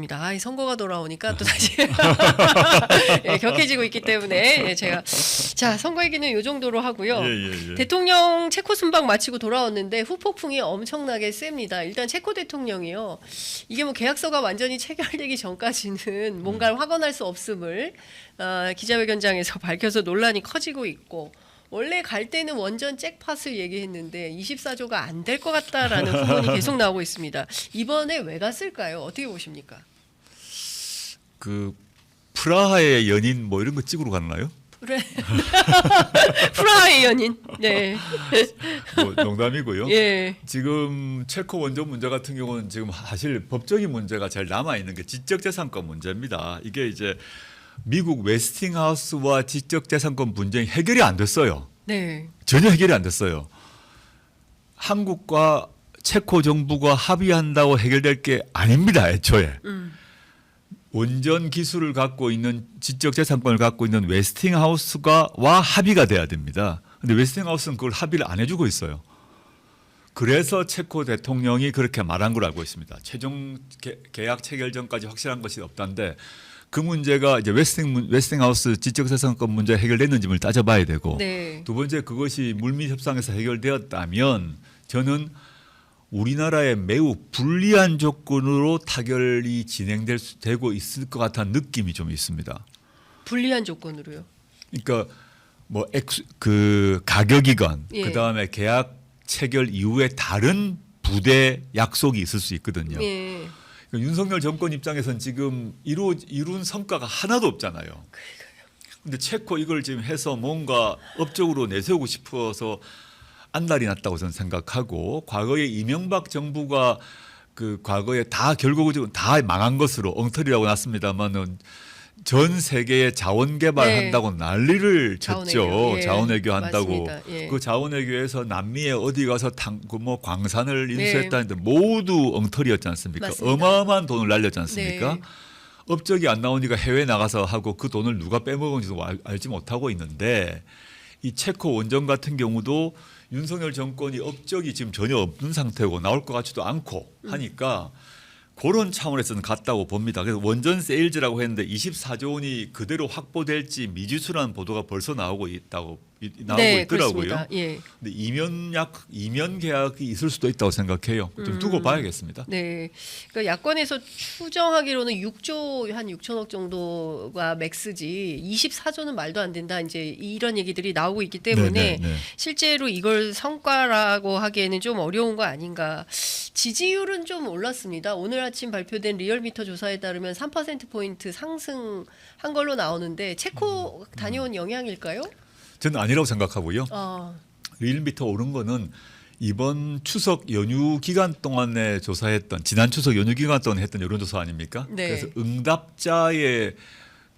이 선거가 돌아오니까 또 다시 예, 격해지고 있기 때문에 예, 제가 자 선거 얘기는 요 정도로 하고요. 예. 대통령 체코 순방 마치고 돌아왔는데 후폭풍이 엄청나게 셉니다. 일단 체코 대통령이요. 이게 뭐 계약서가 완전히 체결되기 전까지는 뭔가를 확언할 수 없음을 기자회견장에서 밝혀서 논란이 커지고 있고 원래 갈 때는 원전 잭팟을 얘기했는데 24조가 안 될 것 같다라는 후문이 계속 나오고 있습니다. 이번에 왜 갔을까요? 어떻게 보십니까? 그 프라하의 연인 뭐 이런 거 찍으러 갔나요? 그래. 프라하의 연인. 네. 뭐 농담이고요. 예. 지금 체코 원전 문제 같은 경우는 지금 사실 법적인 문제가 잘 남아 있는 게 지적재산권 문제입니다. 이게 이제 미국 웨스팅하우스와 지적재산권 분쟁이 해결이 안 됐어요. 네. 전혀 해결이 안 됐어요. 한국과 체코 정부가 합의한다고 해결될 게 아닙니다. 애초에. 원전 기술을 갖고 있는 지적재산권을 갖고 있는 웨스팅하우스와 합의가 돼야 됩니다. 그런데 웨스팅하우스는 그걸 합의를 안 해주고 있어요. 그래서 체코 대통령이 그렇게 말한 걸 알고 있습니다. 최종 계약 체결 전까지 확실한 것이 없다는데 그 문제가 이제 웨스팅하우스 지적재산권 문제 해결됐는지를 따져봐야 되고 네. 두 번째 그것이 물밑 협상에서 해결되었다면 저는 우리나라에 매우 불리한 조건으로 타결이 되고 있을 것 같은 느낌이 좀 있습니다. 불리한 조건으로요. 그러니까 뭐 그 가격이건 예. 그다음에 계약 체결 이후에 다른 부대 약속이 있을 수 있거든요. 예. 윤석열 정권 입장에서는 지금 이룬 성과가 하나도 없잖아요. 그런데 체코 이걸 지금 해서 뭔가 업적으로 내세우고 싶어서 안달이 났다고 저는 생각하고 과거에 이명박 정부가 그 과거에 다 결국은 다 망한 것으로 엉터리라고 났습니다만은 전 세계에 자원 개발한다고 난리를 쳤죠. 예. 자원외교 한다고. 예. 그 자원외교에서 남미에 어디 가서 뭐 광산을 인수했다는데 모두 엉터리였지 않습니까? 맞습니다. 어마어마한 돈을 날렸지 않습니까? 네. 업적이 안 나오니까 해외 나가서 하고 그 돈을 누가 빼먹은지도 알지 못하고 있는데 이 체코 원전 같은 경우도 윤석열 정권이 업적이 지금 전혀 없는 상태고 나올 것 같지도 않고 하니까 그런 차원에서는 같다고 봅니다. 그래서 원전 세일즈라고 했는데 24조 원이 그대로 확보될지 미지수라는 보도가 벌써 나오고 있더라고요. 네, 그렇습니다. 예. 근데 이면 계약이 있을 수도 있다고 생각해요. 좀 두고 봐야겠습니다. 네. 그러니까 야권에서 추정하기로는 6조 한 6천억 정도가 맥스지 24조는 말도 안 된다. 이제 이런 얘기들이 나오고 있기 때문에 네. 실제로 이걸 성과라고 하기에는 좀 어려운 거 아닌가. 지지율은 좀 올랐습니다. 오늘 아침 발표된 리얼미터 조사에 따르면 3%포인트 상승한 걸로 나오는데 체코 다녀온 영향일까요? 저는 아니라고 생각하고요. 리얼미터 오른 거는 이번 추석 연휴 기간 동안에 조사했던 지난 추석 연휴 기간 동안에 했던 여론조사 아닙니까? 네. 그래서 응답자의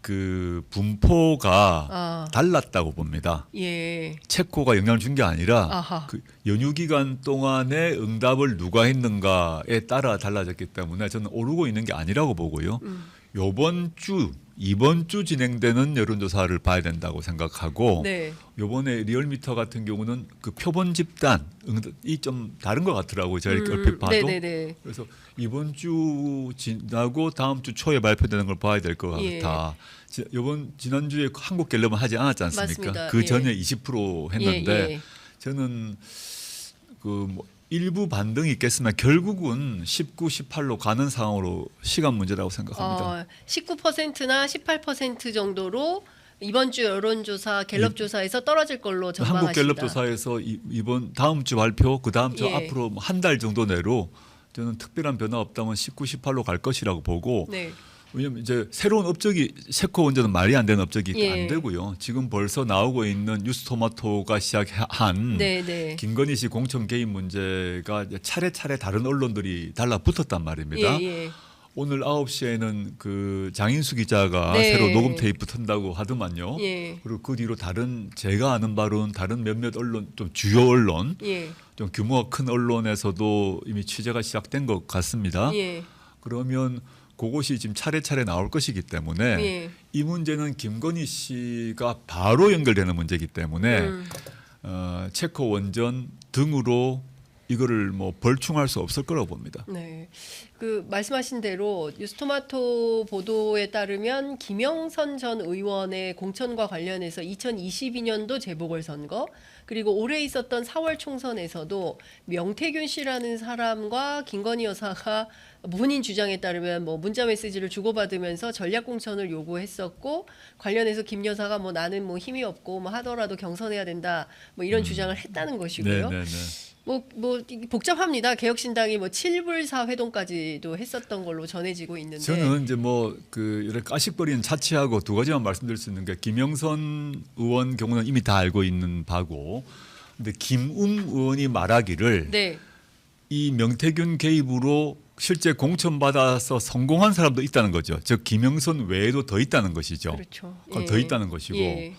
그 분포가 달랐다고 봅니다. 예. 체코가 영향을 준 게 아니라 아하. 그 연휴 기간 동안에 응답을 누가 했는가에 따라 달라졌기 때문에 저는 오르고 있는 게 아니라고 보고요. 이번 주 진행되는 여론조사를 봐야 된다고 생각하고 네. 이번에 리얼미터 같은 경우는 그 표본 집단이 좀 다른 것 같더라고요. 제가 이렇게 얼핏 봐도. 네네네. 그래서 이번 주 지나고 다음 주 초에 발표되는 걸 봐야 될 것 예. 같아. 지난주에 한국갤럽은 하지 않았지 않습니까? 맞습니다. 그 예. 전에 20% 했는데 예. 저는 그 뭐 일부 반등이 있겠으면 결국은 19, 18로 가는 상황으로 시간 문제라고 생각합니다. 19%나 18% 정도로 이번 주 여론조사 갤럽 조사에서 떨어질 걸로 전망하신다. 한국갤럽 조사에서 이번 다음 주 발표 그 다음 주 예. 앞으로 한 달 정도 내로 저는 특별한 변화 없다면 19, 18로 갈 것이라고 보고 네. 왜냐하면 이제 새로운 업적이 체코 원전은 말이 안 되는 업적이 예. 안 되고요. 지금 벌써 나오고 있는 뉴스토마토가 시작한 네. 김건희 씨 공천 개입 문제가 차례차례 다른 언론들이 달라붙었단 말입니다. 예. 오늘 9시에는 그 장인수 기자가 네. 새로 녹음 테이프 튼다고 하더만요. 예. 그리고 그 뒤로 다른 제가 아는 바로는 다른 몇몇 언론 좀 주요 언론 예. 좀 규모가 큰 언론에서도 이미 취재가 시작된 것 같습니다. 예. 그러면 그것이 지금 차례차례 나올 것이기 때문에 예. 이 문제는 김건희 씨가 바로 연결되는 문제이기 때문에 체코 원전 등으로 이거를 뭐 벌충할 수 없을 거라고 봅니다. 네. 그 말씀하신 대로 뉴스토마토 보도에 따르면 김영선 전 의원의 공천과 관련해서 2022년도 재보궐선거 그리고 올해 있었던 4월 총선에서도 명태균 씨라는 사람과 김건희 여사가 본인 주장에 따르면 뭐 문자 메시지를 주고받으면서 전략 공천을 요구했었고 관련해서 김 여사가 뭐 나는 뭐 힘이 없고 뭐 하더라도 경선해야 된다 뭐 이런 주장을 했다는 것이고요. 네. 뭐 복잡합니다. 개혁신당이 뭐 7불사 회동까지도 했었던 걸로 전해지고 있는데. 저는 이제 뭐 그 이렇게 까식거리는 자체하고 두 가지만 말씀드릴 수 있는 게 김영선 의원 경우는 이미 다 알고 있는 바고, 근데 김웅 의원이 말하기를 네. 이 명태균 개입으로 실제 공천 받아서 성공한 사람도 있다는 거죠. 즉 김영선 외에도 더 있다는 것이죠. 그렇죠. 더 있다는 것이고 예.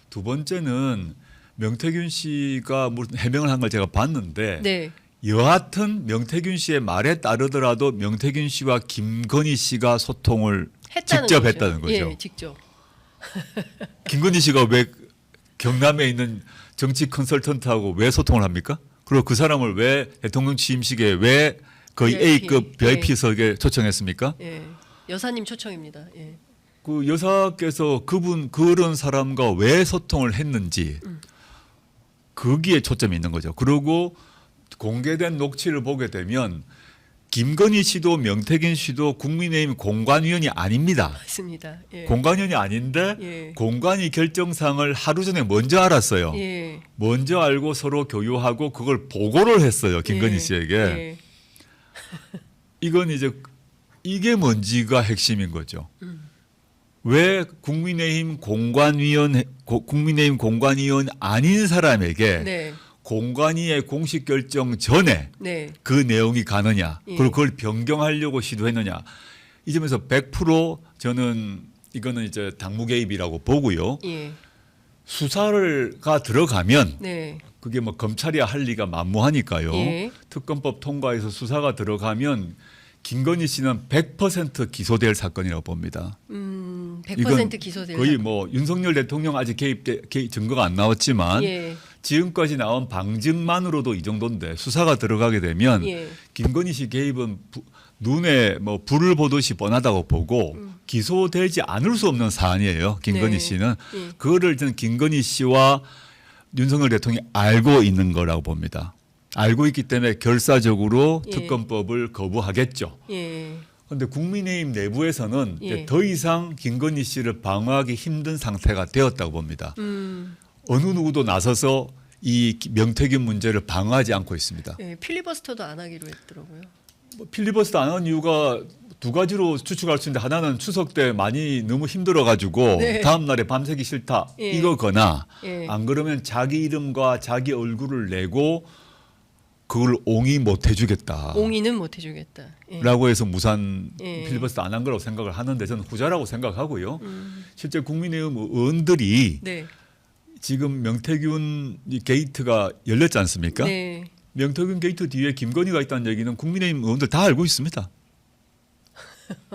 두 번째는 명태균 씨가 무슨 해명을 한 걸 제가 봤는데 네. 여하튼 명태균 씨의 말에 따르더라도 명태균 씨와 김건희 씨가 소통을 직접 거죠. 했다는 거죠. 예, 직접. 김건희 씨가 왜 경남에 있는 정치 컨설턴트하고 왜 소통을 합니까? 그리고 그 사람을 왜 대통령 취임식에 왜 거의 VIP. A급 VIP석에 초청했습니까? 예. 여사님 초청입니다. 예. 그 여사께서 그런 사람과 왜 소통을 했는지 거기에 초점이 있는 거죠. 그리고 공개된 녹취를 보게 되면 김건희 씨도 명태균 씨도 국민의힘 공관위원이 아닙니다. 맞습니다. 예. 공관위원이 아닌데 예. 공관위 결정상을 하루 전에 먼저 알았어요. 예. 먼저 알고 서로 교류하고 그걸 보고를 했어요. 김건희 예. 씨에게. 예. 이건 이제 이게 뭔지가 핵심인 거죠. 왜 국민의힘 공관위원 아닌 사람에게 네. 공관위의 공식 결정 전에 네. 그 내용이 가느냐, 예. 그리고 그걸 변경하려고 시도했느냐, 이 점에서 100% 저는 이거는 이제 당무 개입이라고 보고요. 예. 수사가 들어가면 네. 그게 뭐 검찰이야 할 리가 만무하니까요. 예. 특검법 통과해서 수사가 들어가면 김건희 씨는 100% 기소될 사건이라고 봅니다. 100% 기소될 거의 사건. 뭐 윤석열 대통령 아직 개입 증거가 안 나왔지만 예. 지금까지 나온 방증만으로도 이 정도인데 수사가 들어가게 되면 예. 김건희 씨 개입은 눈에 뭐 불을 보듯이 뻔하다고 보고 기소되지 않을 수 없는 사안이에요. 김건희 네. 씨는 예. 그거를 저는 김건희 씨와 윤석열 대통령이 알고 있는 거라고 봅니다. 알고 있기 때문에 결사적으로 예. 특검법을 거부하겠죠. 예. 그런데 국민의힘 내부에서는 예. 더 이상 김건희 씨를 방어하기 힘든 상태가 되었다고 봅니다. 어느 누구도 나서서 이 명태균 문제를 방어하지 않고 있습니다. 예. 필리버스터도 안 하기로 했더라고요. 뭐 필리버스터 안 한 이유가 두 가지로 추측할 수 있는데, 하나는 추석 때 많이 너무 힘들어가지고 네. 다음 날에 밤새기 싫다 예. 이거거나 예. 안 그러면 자기 이름과 자기 얼굴을 내고 그걸 옹이 못 해주겠다. 옹이는 못 해주겠다. 예. 라고 해서 무산 예. 필리버스터 안 한 거라고 생각을 하는데 저는 후자라고 생각하고요. 실제 국민의힘 의원들이 네. 지금 명태균 이 게이트가 열렸지 않습니까? 네. 명태균 게이트 뒤에 김건희가 있다는 얘기는 국민의힘 의원들 다 알고 있습니다.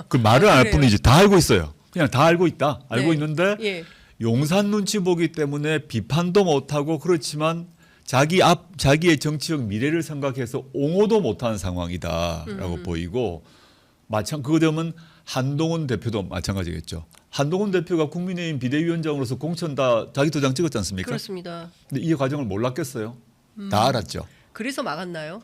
그 말을 안 할 그래요? 뿐이지 다 알고 있어요. 그냥 다 알고 있다. 알고 네. 있는데 예. 용산 눈치 보기 때문에 비판도 못하고, 그렇지만 자기의 정치적 미래를 생각해서 옹호도 못하는 상황이다라고 보이고, 그거 되면 한동훈 대표도 마찬가지겠죠. 한동훈 대표가 국민의힘 비대위원장으로서 공천 다 자기 도장 찍었지 않습니까? 그렇습니다. 근데 이 과정을 몰랐겠어요? 다 알았죠. 그래서 막았나요?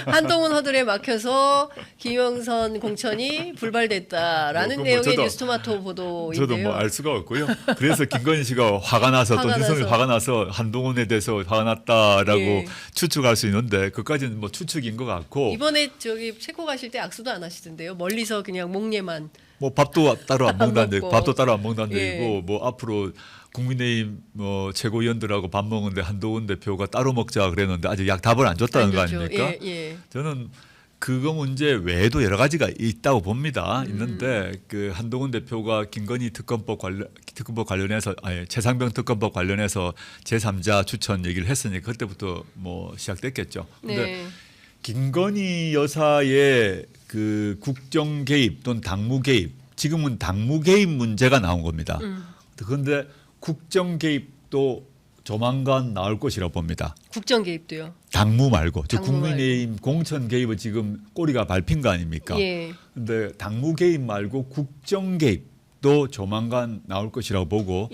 한동훈 허들에 막혀서 김영선 공천이 불발됐다라는 뭐 내용의 저도- 뉴스토마토 보도인데요. 저도 뭐 알 수가 없고요. 그래서 김건희 씨가 화가 나서 또 화가 윤석열이 나서. 화가 나서 한동훈에 대해서 화가 났다라고 예. 추측할 수 있는데, 그까지는 뭐 추측인 것 같고, 이번에 저기 체코 가실 때 악수도 안 하시던데요. 멀리서 그냥 목례만. 뭐 밥도 따로 안 먹는다는 얘기, 먹고. 밥도 따로 안 먹는다는 예. 얘기고, 뭐 앞으로 국민의힘 뭐 최고위원들하고 밥 먹는데 한동훈 대표가 따로 먹자 그랬는데 아직 답을 안 줬다는 거 안 줬죠. 아닙니까? 예, 예. 저는 그거 문제 외에도 여러 가지가 있다고 봅니다. 있는데 그 한동훈 대표가 김건희 특검법 관련해서 최상병 특검법 관련해서 제3자 추천 얘기를 했으니까 그때부터 뭐 시작됐겠죠. 근데 네. 김건희 여사의 그 국정 개입 또는 당무 개입, 지금은 당무 개입 문제가 나온 겁니다. 그런데 국정 개입도 조만간 나올 것이라고 봅니다. 국정 개입도요. 당무 말고 저 당무 국민의힘 공천 개입은 지금 꼬리가 밟힌 거 아닙니까? 예. 근데 당무 개입 말고 국정 개입도 조만간 나올 것이라고 보고